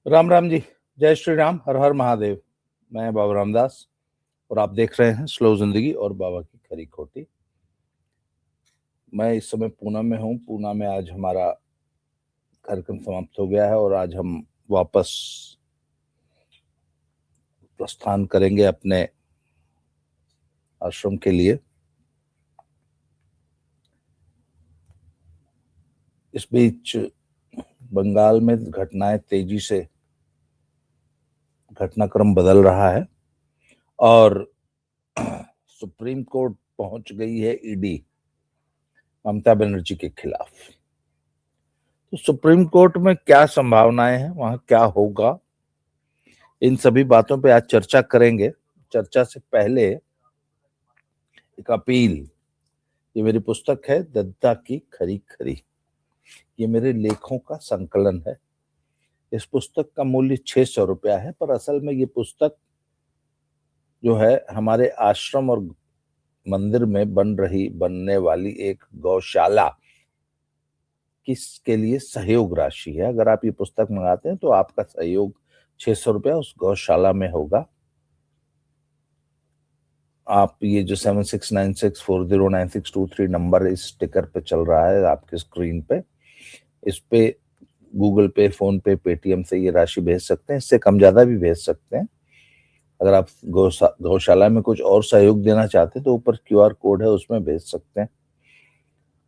राम राम जी। जय श्री राम, हर हर महादेव। मैं बाबा रामदास और आप देख रहे हैं स्लो जिंदगी और बाबा की खरी खोटी। मैं इस समय पूना में हूँ। पूना में आज हमारा कार्यक्रम समाप्त हो गया है और आज हम वापस प्रस्थान करेंगे अपने आश्रम के लिए। इस बीच बंगाल में घटनाएं तेजी से घटनाक्रम बदल रहा है और सुप्रीम कोर्ट पहुंच गई है ईडी ममता बनर्जी के खिलाफ। तो सुप्रीम कोर्ट में क्या संभावनाएं हैं, वहां क्या होगा, इन सभी बातों पे आज चर्चा करेंगे। चर्चा से पहले एक अपील। ये मेरी पुस्तक है दद्दा की खरी खरी। ये मेरे लेखों का संकलन है। इस पुस्तक का मूल्य 600 रुपया है, पर असल में ये पुस्तक जो है हमारे आश्रम और मंदिर में बनने वाली एक गौशाला किसके लिए सहयोग राशि है। अगर आप ये पुस्तक मंगाते हैं तो आपका सहयोग 600 रुपया उस गौशाला में होगा। आप ये जो 7696409623 नंबर इस स्टिकर पे चल रहा है आपके स्क्रीन पे, इस पे गूगल पे, फोन पे, पेटीएम से ये राशि भेज सकते हैं। इससे कम ज्यादा भी भेज सकते हैं। अगर आप गौशाला में कुछ और सहयोग देना चाहते हैं तो ऊपर क्यूआर कोड है, उसमें भेज सकते हैं।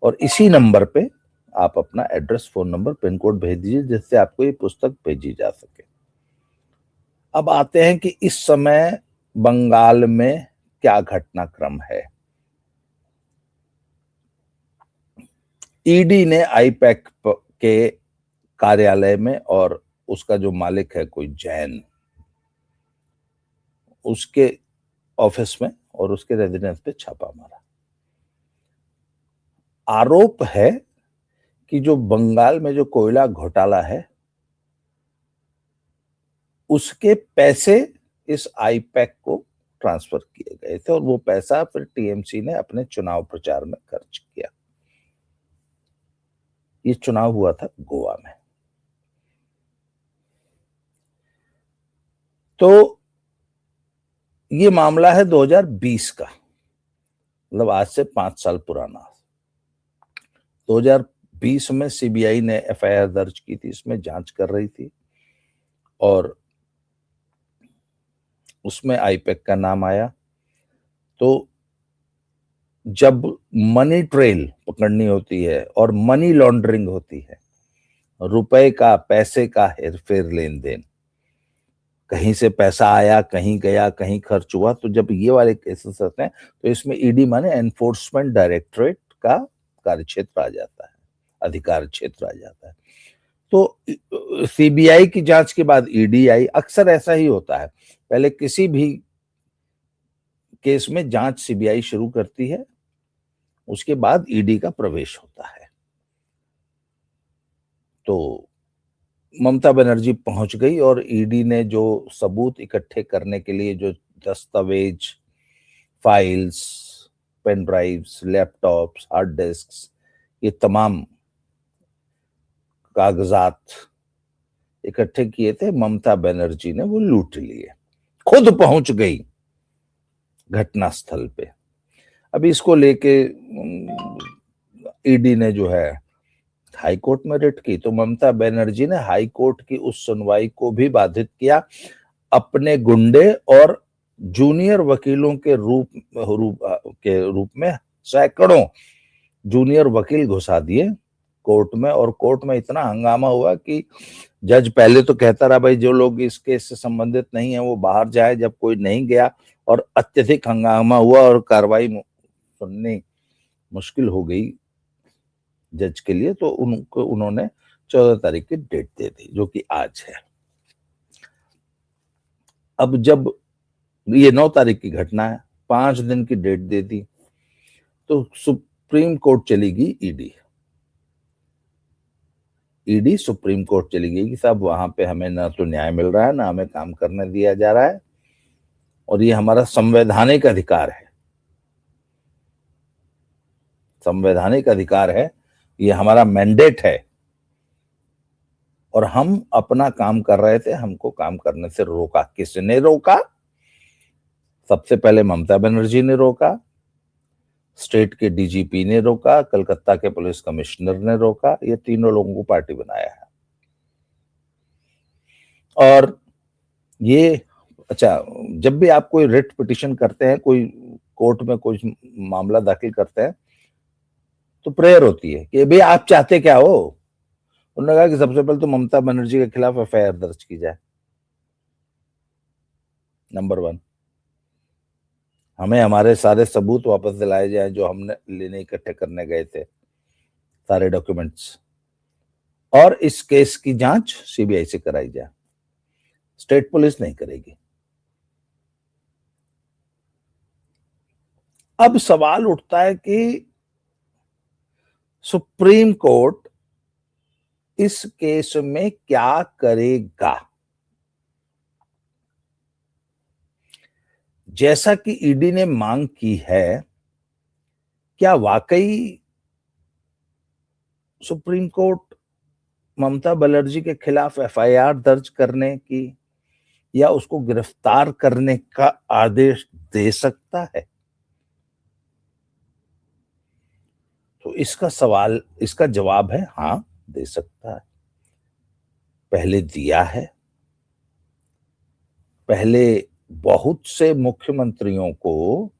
और इसी नंबर पे आप अपना address, phone number, pin code भेज दीजिए जिससे आपको ये पुस्तक भेजी जा सके। अब आते हैं कि इस समय बंगाल में क्या घटनाक्रम है। ईडी ने आईपैक के कार्यालय में और उसका जो मालिक है कोई जैन, उसके ऑफिस में और उसके रेजिडेंस पे छापा मारा। आरोप है कि जो बंगाल में जो कोयला घोटाला है उसके पैसे इस आईपैक को ट्रांसफर किए गए थे और वो पैसा फिर टीएमसी ने अपने चुनाव प्रचार में खर्च किया। ये चुनाव हुआ था गोवा में। तो ये मामला है 2020 का, मतलब आज से 5 साल पुराना। 2020 में सीबीआई ने एफआईआर दर्ज की थी, इसमें जांच कर रही थी और उसमें आईपैक का नाम आया। तो जब मनी ट्रेल पकड़नी होती है और मनी लॉन्ड्रिंग होती है, रुपए का, पैसे का हेरफेर, लेन देन, कहीं से पैसा आया, कहीं गया, कहीं खर्च हुआ, तो जब ये वाले केसेस आते हैं तो इसमें ईडी माने एनफोर्समेंट डायरेक्टरेट का कार्यक्षेत्र आ जाता है, अधिकार क्षेत्र आ जाता है। तो सीबीआई की जांच के बाद ईडी आई। अक्सर ऐसा ही होता है, पहले किसी भी केस में जांच सीबीआई शुरू करती है, उसके बाद ईडी का प्रवेश होता है। तो ममता बनर्जी पहुंच गई और ईडी ने जो सबूत इकट्ठे करने के लिए जो दस्तावेज, files, pen drives, laptops, hard disks, ये तमाम कागजात इकट्ठे किए थे, ममता बनर्जी ने वो लूट लिए। खुद पहुंच गई घटनास्थल पे। अभी इसको लेके ईडी ने जो है हाई कोर्ट में रिट की, तो ममता बनर्जी ने हाई कोर्ट की उस सुनवाई को भी बाधित किया। अपने गुंडे और जूनियर वकीलों के रूप में सैकड़ों जूनियर वकील घुसा दिए कोर्ट में। और कोर्ट में इतना हंगामा हुआ कि जज पहले तो कहता रहा भाई जो लोग इस केस से संबंधित नहीं है वो बाहर जाए। जब कोई नहीं गया और अत्यधिक हंगामा हुआ और कार्रवाई सुननी मुश्किल हो गई जज के लिए, तो उन्होंने 14 तारीख की डेट दे दी, जो कि आज है। अब जब ये 9 तारीख की घटना है, 5 दिन की डेट दे दी, तो सुप्रीम कोर्ट चली गई ईडी सुप्रीम कोर्ट चली गई कि साहब वहां पे हमें ना तो न्याय मिल रहा है, ना हमें काम करने दिया जा रहा है, और ये हमारा संवैधानिक अधिकार है। संवैधानिक अधिकार है, ये हमारा मैंडेट है और हम अपना काम कर रहे थे, हमको काम करने से रोका। किसने रोका? सबसे पहले ममता बनर्जी ने रोका, स्टेट के डीजीपी ने रोका, कलकत्ता के पुलिस कमिश्नर ने रोका। ये तीनों लोगों को पार्टी बनाया है। और ये अच्छा, जब भी आप कोई रिट पिटिशन करते हैं, कोई कोर्ट में कोई मामला दाखिल करते हैं, तो प्रेयर होती है कि भाई आप चाहते क्या हो। उन्होंने कहा कि सबसे पहले तो ममता बनर्जी के खिलाफ एफआईआर दर्ज की जाए, नंबर 1। हमें हमारे सारे सबूत वापस दिलाए जाए जो हमने लेने इकट्ठे करने गए थे, सारे डॉक्यूमेंट्स। और इस केस की जांच सीबीआई से कराई जाए, स्टेट पुलिस नहीं करेगी। अब सवाल उठता है कि सुप्रीम कोर्ट इस केस में क्या करेगा। जैसा कि ईडी ने मांग की है, क्या वाकई सुप्रीम कोर्ट ममता बनर्जी के खिलाफ एफआईआर दर्ज करने की या उसको गिरफ्तार करने का आदेश दे सकता है? तो इसका जवाब है हाँ, दे सकता है। पहले दिया है। पहले बहुत से मुख्यमंत्रियों को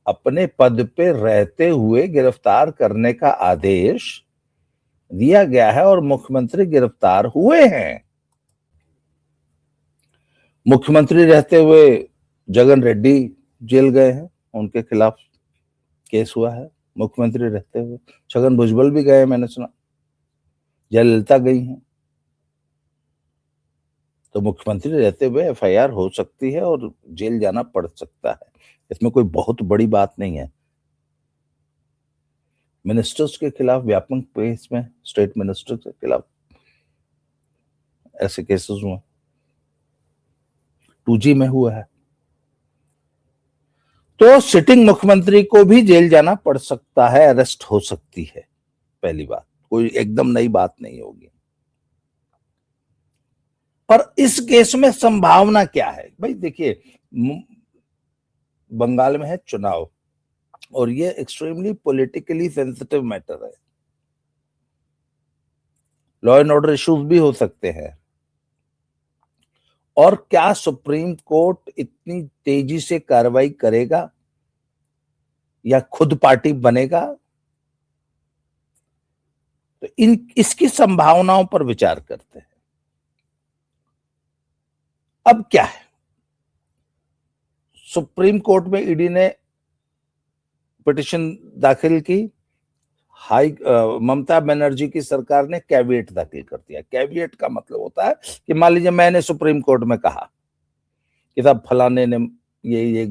अपने पद पे रहते हुए गिरफ्तार करने का आदेश दिया गया है और मुख्यमंत्री गिरफ्तार हुए हैं। मुख्यमंत्री रहते हुए जगन रेड्डी जेल गए हैं, उनके खिलाफ केस हुआ है। मुख्यमंत्री रहते हुए छगन भुजबल भी गए, मैंने सुना। जयललिता गई हैं। तो मुख्यमंत्री रहते हुए एफआईआर हो सकती है और जेल जाना पड़ सकता है। इसमें कोई बहुत बड़ी बात नहीं है। मिनिस्टर्स के खिलाफ व्यापक केस में, स्टेट मिनिस्टर के खिलाफ ऐसे केसेस हुए, 2G में हुआ है। तो सिटिंग मुख्यमंत्री को भी जेल जाना पड़ सकता है, अरेस्ट हो सकती है। पहली बात, कोई एकदम नई बात नहीं होगी। पर इस केस में संभावना क्या है? भाई देखिए, बंगाल में है चुनाव और ये एक्सट्रीमली पॉलिटिकली सेंसिटिव मैटर है। लॉ एंड ऑर्डर इश्यूज भी हो सकते हैं। और क्या सुप्रीम कोर्ट इतनी तेजी से कार्रवाई करेगा या खुद पार्टी बनेगा? तो इसकी संभावनाओं पर विचार करते हैं। अब क्या है, सुप्रीम कोर्ट में ईडी ने पिटिशन दाखिल की, ममता बनर्जी की सरकार ने कैविएट दाखिल कर दिया। कैविएट का मतलब होता है कि मान लीजिए मैंने सुप्रीम कोर्ट में कहा कि साहब फलाने ने ये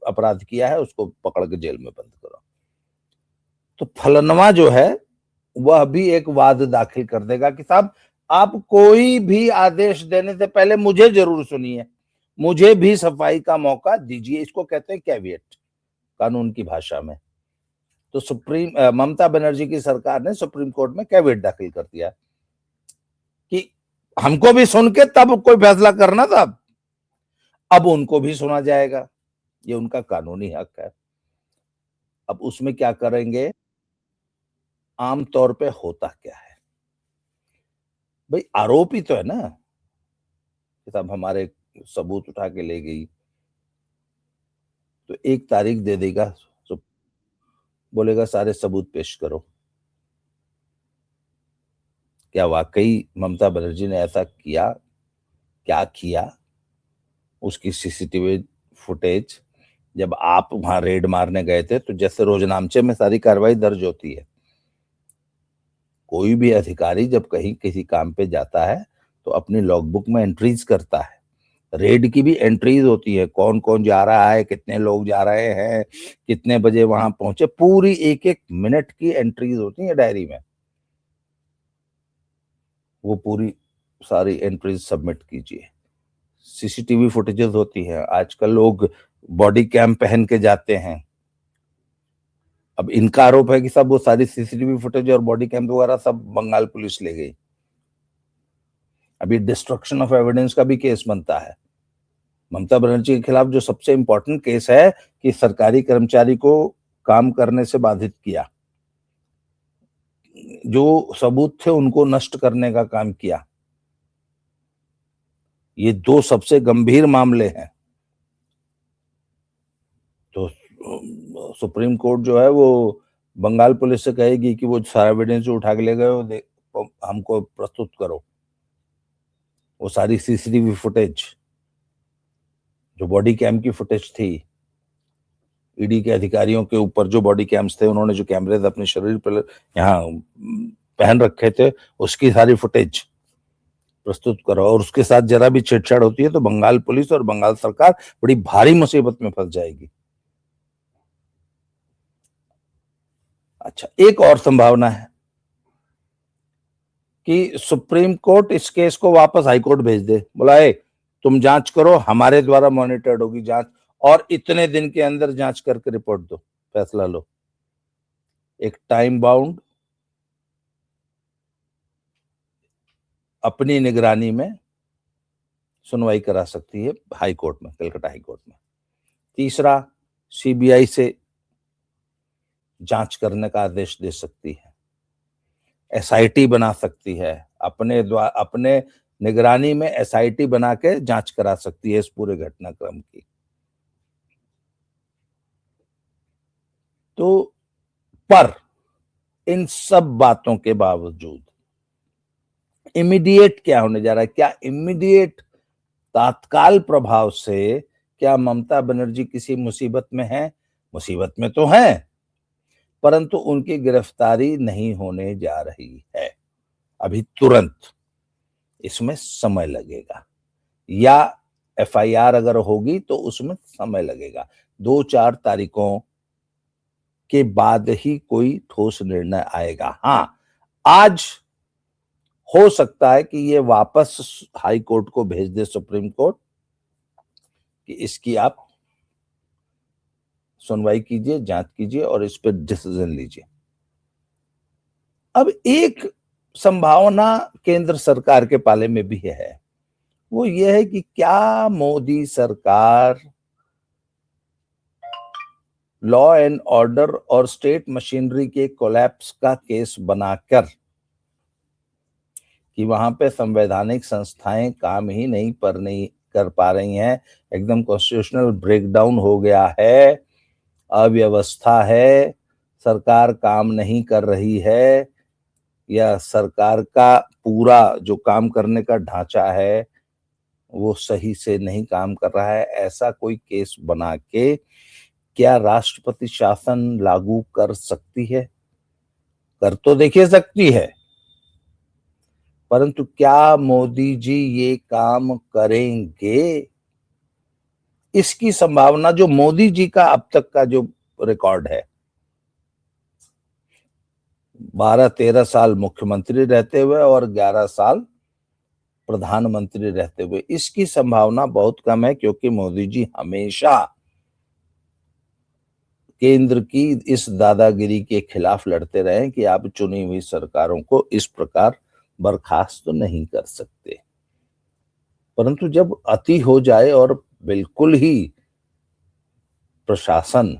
अपराध किया है, उसको पकड़ के जेल में बंद करो, तो फलनवा जो है वह भी एक वाद दाखिल कर देगा कि साहब आप कोई भी आदेश देने से पहले मुझे जरूर सुनिए, मुझे भी सफाई का मौका दीजिए। इसको कहते हैं कैविएट कानून की भाषा में। तो ममता बनर्जी की सरकार ने सुप्रीम कोर्ट में कैविएट दाखिल कर दिया कि हमको भी सुन के तब कोई फैसला करना था। अब उनको भी सुना जाएगा, ये उनका कानूनी हक है। अब उसमें क्या करेंगे? आमतौर पे होता क्या है भाई, आरोपी तो है ना, साहब हमारे सबूत उठा के ले गई, तो एक तारीख दे देगा, तो बोलेगा सारे सबूत पेश करो। क्या वाकई ममता बनर्जी ने ऐसा किया? क्या किया? उसकी सीसीटीवी फुटेज, जब आप वहां रेड मारने गए थे तो जैसे रोजनामचे में सारी कार्रवाई दर्ज होती है, कोई भी अधिकारी जब कहीं किसी काम पे जाता है तो अपनी लॉगबुक में एंट्रीज करता है। रेड की भी एंट्रीज होती है, कौन कौन जा रहा है, कितने लोग जा रहे हैं, कितने बजे वहां पहुंचे, पूरी एक एक मिनट की एंट्रीज होती है डायरी में। वो पूरी सारी एंट्रीज सबमिट कीजिए। सीसीटीवी फुटेजेस होती है, आजकल लोग बॉडी कैम पहन के जाते हैं। अब इनका आरोप है कि सब वो सारी सीसीटीवी फुटेज और बॉडी कैम वगैरह सब बंगाल पुलिस ले गई। अभी डिस्ट्रक्शन ऑफ एविडेंस का भी केस बनता है ममता बनर्जी के खिलाफ। जो सबसे इंपॉर्टेंट केस है कि सरकारी कर्मचारी को काम करने से बाधित किया, जो सबूत थे उनको नष्ट करने का काम किया। ये दो सबसे गंभीर मामले हैं। तो सुप्रीम कोर्ट जो है वो बंगाल पुलिस से कहेगी कि वो सारा एविडेंस जो उठा के ले गए वो हमको प्रस्तुत करो। वो सारी सीसीटीवी फुटेज, जो बॉडी कैम की फुटेज थी, ईडी के अधिकारियों के ऊपर जो बॉडी कैम्स थे, उन्होंने जो कैमरे अपने शरीर पर यहाँ पहन रखे थे, उसकी सारी फुटेज प्रस्तुत करो। और उसके साथ जरा भी छेड़छाड़ होती है तो बंगाल पुलिस और बंगाल सरकार बड़ी भारी मुसीबत में फंस जाएगी। अच्छा, एक और संभावना है कि सुप्रीम कोर्ट इस केस को वापस हाईकोर्ट भेज दे, बोला है तुम जांच करो, हमारे द्वारा मॉनिटर्ड होगी जांच, और इतने दिन के अंदर जांच करके रिपोर्ट दो, फैसला लो। एक टाइम बाउंड अपनी निगरानी में सुनवाई करा सकती है हाई कोर्ट में, कलकत्ता हाई कोर्ट में। तीसरा, सीबीआई से जांच करने का आदेश दे सकती है, एसआईटी बना सकती है, अपने निगरानी में एसआईटी बना के जांच करा सकती है इस पूरे घटनाक्रम की। तो पर इन सब बातों के बावजूद इमीडिएट क्या होने जा रहा है? क्या इमीडिएट तात्काल प्रभाव से क्या ममता बनर्जी किसी मुसीबत में है? मुसीबत में तो है, परंतु उनकी गिरफ्तारी नहीं होने जा रही है अभी तुरंत। इसमें समय लगेगा, या एफआईआर अगर होगी तो उसमें समय लगेगा। 2-4 तारीखों के बाद ही कोई ठोस निर्णय आएगा। हाँ, आज हो सकता है कि ये वापस हाई कोर्ट को भेज दे सुप्रीम कोर्ट कि इसकी आप सुनवाई कीजिए, जांच कीजिए और इस पर डिसीजन लीजिए। अब एक संभावना केंद्र सरकार के पाले में भी है, वो ये है कि क्या मोदी सरकार लॉ एंड ऑर्डर और स्टेट मशीनरी के कोलैप्स का केस बनाकर, कि वहां पे संवैधानिक संस्थाएं काम ही नहीं कर पा रही हैं, एकदम कॉन्स्टिट्यूशनल ब्रेकडाउन हो गया है, अव्यवस्था है, सरकार काम नहीं कर रही है, या सरकार का पूरा जो काम करने का ढांचा है वो सही से नहीं काम कर रहा है, ऐसा कोई केस बना के क्या राष्ट्रपति शासन लागू कर सकती है? कर तो देखिए सकती है, परंतु क्या मोदी जी ये काम करेंगे? इसकी संभावना, जो मोदी जी का अब तक का जो रिकॉर्ड है, 12-13 साल मुख्यमंत्री रहते हुए और 11 साल प्रधानमंत्री रहते हुए, इसकी संभावना बहुत कम है, क्योंकि मोदी जी हमेशा केंद्र की इस दादागिरी के खिलाफ लड़ते रहे कि आप चुनी हुई सरकारों को इस प्रकार बर्खास्त तो नहीं कर सकते। परंतु जब अति हो जाए और बिल्कुल ही प्रशासन,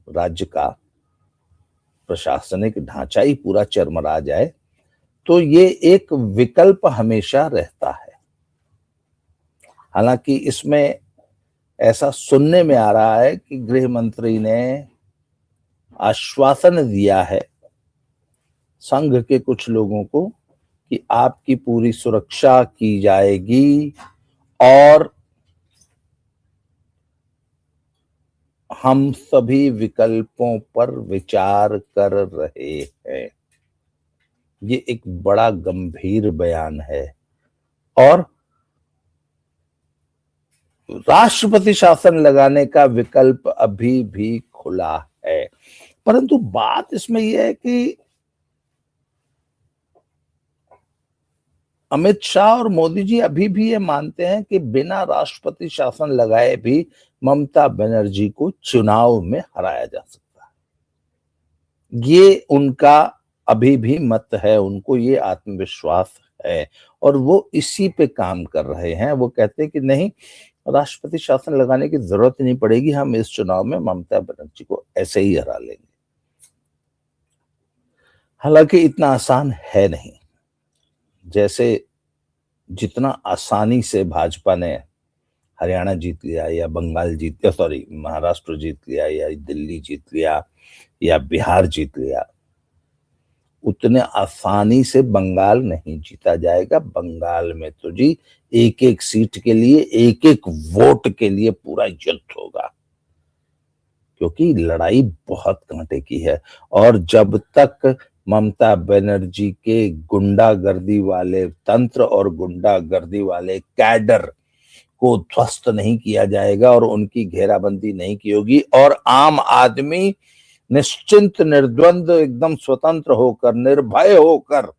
राज्य का प्रशासनिक ढांचा ही पूरा चरमरा जाए, तो ये एक विकल्प हमेशा रहता है। हालांकि इसमें ऐसा सुनने में आ रहा है कि गृह मंत्री ने आश्वासन दिया है संघ के कुछ लोगों को कि आपकी पूरी सुरक्षा की जाएगी और हम सभी विकल्पों पर विचार कर रहे हैं। ये एक बड़ा गंभीर बयान है और राष्ट्रपति शासन लगाने का विकल्प अभी भी खुला है। परंतु बात इसमें यह है कि अमित शाह और मोदी जी अभी भी ये मानते हैं कि बिना राष्ट्रपति शासन लगाए भी ममता बनर्जी को चुनाव में हराया जा सकता है। ये उनका अभी भी मत है, उनको ये आत्मविश्वास है और वो इसी पे काम कर रहे हैं। वो कहते हैं कि नहीं, राष्ट्रपति शासन लगाने की जरूरत ही नहीं पड़ेगी, हम इस चुनाव में ममता बनर्जी को ऐसे ही हरा लेंगे। हालांकि इतना आसान है नहीं। जैसे जितना आसानी से भाजपा ने हरियाणा जीत लिया या बंगाल जीत लिया, सॉरी महाराष्ट्र जीत लिया या दिल्ली जीत लिया या बिहार जीत लिया, उतने आसानी से बंगाल नहीं जीता जाएगा। बंगाल में तो जी एक एक सीट के लिए, एक एक वोट के लिए पूरा युद्ध होगा, क्योंकि लड़ाई बहुत कांटे की है। और जब तक ममता बनर्जी के गुंडागर्दी वाले तंत्र और गुंडागर्दी वाले कैडर को ध्वस्त नहीं किया जाएगा और उनकी घेराबंदी नहीं की होगी और आम आदमी निश्चिंत निर्द्वंद एकदम स्वतंत्र होकर, निर्भय होकर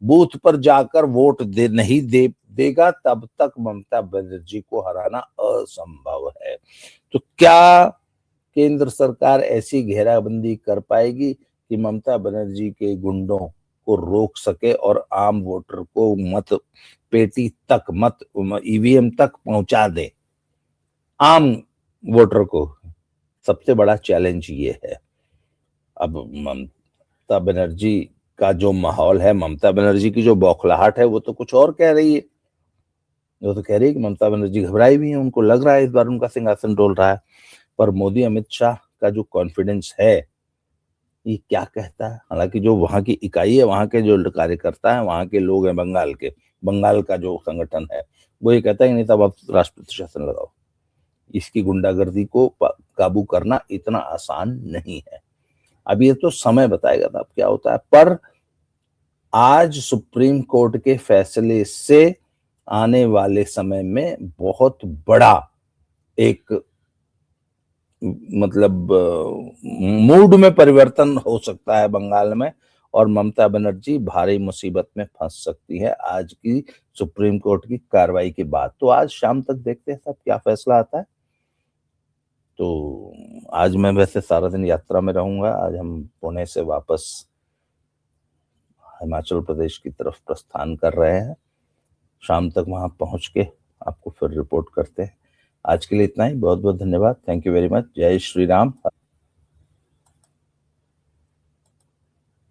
बूथ पर जाकर वोट नहीं देगा, तब तक ममता बनर्जी को हराना असंभव है। तो क्या केंद्र सरकार ऐसी घेराबंदी कर पाएगी कि ममता बनर्जी के गुंडों को रोक सके और आम वोटर को मत पेटी तक, मत ईवीएम तक पहुंचा दे? आम वोटर को सबसे बड़ा चैलेंज ये है। अब ममता बनर्जी का जो माहौल है, ममता बनर्जी की जो बौखलाहट है, वो तो कुछ और कह रही है। वो तो कह रही है कि ममता बनर्जी घबराई भी है, उनको लग रहा है इस बार उनका सिंहासन डोल रहा है। पर मोदी अमित शाह का जो कॉन्फिडेंस है, ये क्या कहता है? हालांकि जो वहां की इकाई है, वहां के जो कार्यकर्ता है, वहां के लोग हैं, बंगाल का जो संगठन है, वो ये कहता है कि नहीं, तब आप राष्ट्रपति शासन लगाओ। इसकी गुंडागर्दी को काबू करना इतना आसान नहीं है। अब ये तो समय बताएगा तब क्या होता है। पर आज सुप्रीम कोर्ट के फैसले से आने वाले समय में बहुत बड़ा एक मतलब मूड में परिवर्तन हो सकता है बंगाल में और ममता बनर्जी भारी मुसीबत में फंस सकती है आज की सुप्रीम कोर्ट की कार्रवाई के बाद। तो आज शाम तक देखते हैं सब क्या फैसला आता है। तो आज मैं वैसे सारा दिन यात्रा में रहूंगा। आज हम पुणे से वापस हिमाचल प्रदेश की तरफ प्रस्थान कर रहे हैं। शाम तक वहां पहुंच के आपको फिर रिपोर्ट करते हैं। आज के लिए इतना ही। बहुत बहुत धन्यवाद। Thank you very much. जय श्री राम।